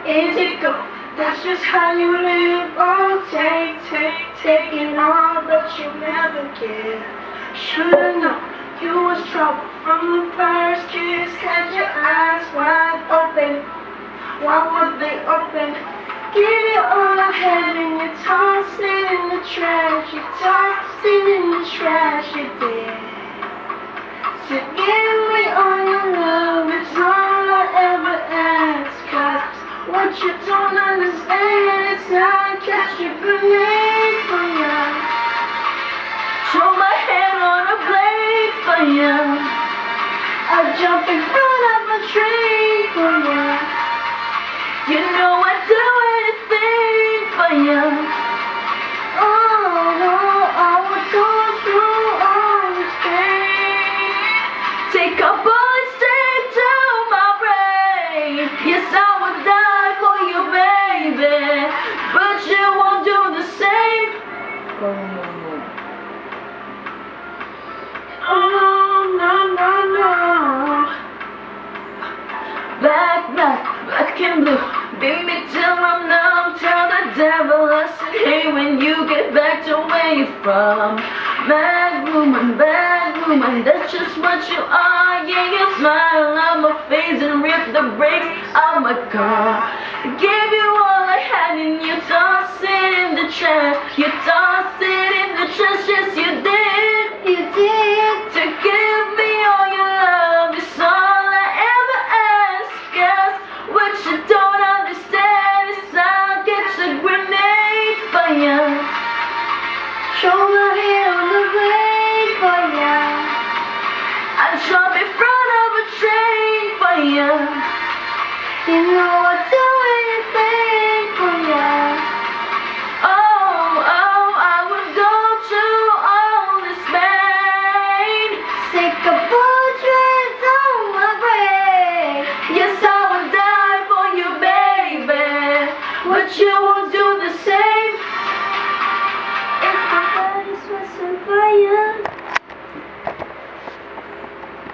easy go. That's just how you live. Oh, take it all, but you never give. Should've known you was trouble from the first kiss. Had your eyes wide open. Why would they open? Give it all I had and you tossed it in the trash. You tossed it in the trash, you did. So give me all your love, it's all I ever ask. 'Cause what you don't understand is I catch a grenade for ya. Throw my hand on a blade for ya. I'll jump in front of a train for ya. You know I'd do anything for ya. Oh, I would go through all this pain. Take a bullet straight to my brain. Yes, I would die for you, baby, but you won't do the same. Oh, no. Black and blue, beat me till I'm numb. Tell the devil I said, hey, when you get back to where you're from. Bad woman, that's just what you are. Yeah, you smile on my face and rip the brakes out my car. Gave you all I had and you tossed it in the trash. You tossed it in the trash, yes you did. You did. To give me all your love is all I ever ask. 'Cause what you don't understand is I'll get a grenade for ya. Show my hand on the blade for ya. I'll jump in front of a train for ya. You know I'd do anything for ya. Oh, I would go to all this pain. Stick a portrait on my brain. Yes, I would die for you, baby, but you won't do